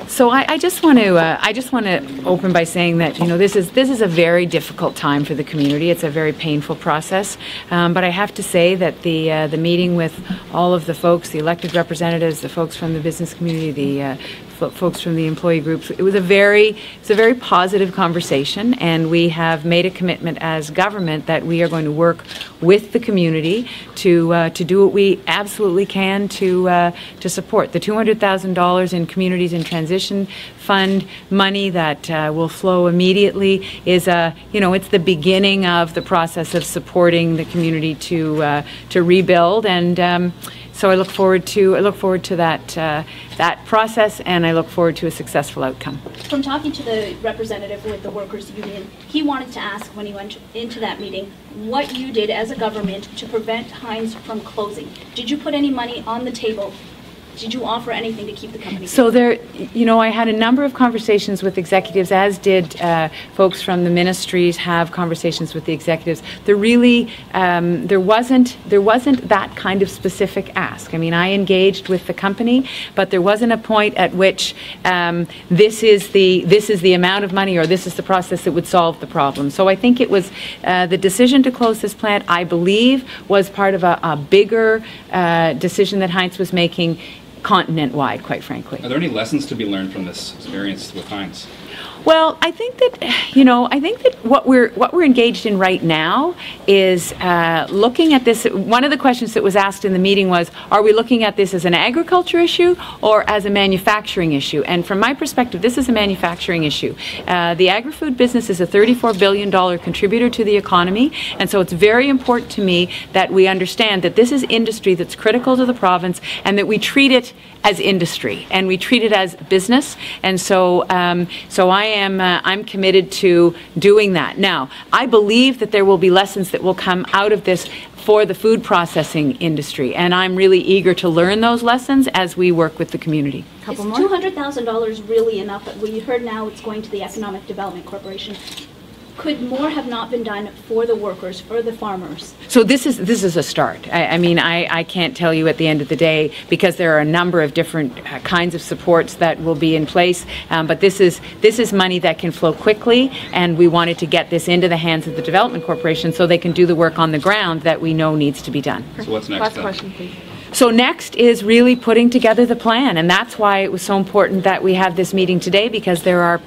So I just want to open by saying that, you know, this is a very difficult time for the community. It's a very painful process, but I have to say that the meeting with all of the folks, the elected representatives, the folks from the business community, the folks from the employee groups, it was a very positive conversation, and we have made a commitment as government that we are going to work with the community to do what we absolutely can to support the $200,000 in Communities in Transition Fund money that will flow immediately. Is it's the beginning of the process of supporting the community to rebuild, and so I look forward to that process, and I look forward to a successful outcome. From talking to the representative with the workers' union, he wanted to ask, when he went into that meeting, what you did as a government to prevent Heinz from closing. Did you put any money on the table? Did you offer anything to keep the company So there, I had a number of conversations with executives, as did folks from the ministries have conversations with the executives. There really, there wasn't that kind of specific ask. I mean, I engaged with the company, but there wasn't a point at which this is the amount of money, or this is the process that would solve the problem. So I think it was the decision to close this plant, I believe, was part of a bigger decision that Heinz was making, continent-wide, quite frankly. Are there any lessons to be learned from this experience with Heinz? Well, I think that what we're engaged in right now is looking at this. One of the questions that was asked in the meeting was, are we looking at this as an agriculture issue or as a manufacturing issue? And from my perspective, this is a manufacturing issue. The agri-food business is a $34 billion contributor to the economy, and so it's very important to me that we understand that this is industry that's critical to the province, and that we treat it as industry and we treat it as business. And so I'm committed to doing that. Now, I believe that there will be lessons that will come out of this for the food processing industry, and I'm really eager to learn those lessons as we work with the community. Is $200,000 really enough? We heard now it's going to the Economic Development Corporation. Could more have not been done for the workers, for the farmers? So this is a start. I mean, I can't tell you at the end of the day, because there are a number of different kinds of supports that will be in place. But this is money that can flow quickly, and we wanted to get this into the hands of the Development Corporation so they can do the work on the ground that we know needs to be done. So what's next? Last question, please. So next is really putting together the plan, and that's why it was so important that we have this meeting today, because there were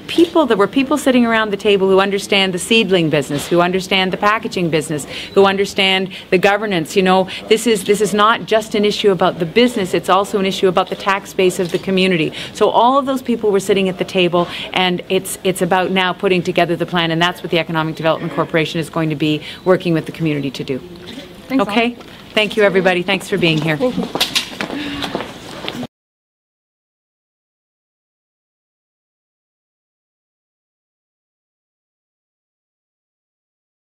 people sitting around the table who understand the seedling business, who understand the packaging business, who understand the governance. You know, this is not just an issue about the business, it's also an issue about the tax base of the community. So all of those people were sitting at the table, and it's about now putting together the plan, and that's what the Economic Development Corporation is going to be working with the community to do. Thanks, okay? Thank you, everybody. Thanks for being here.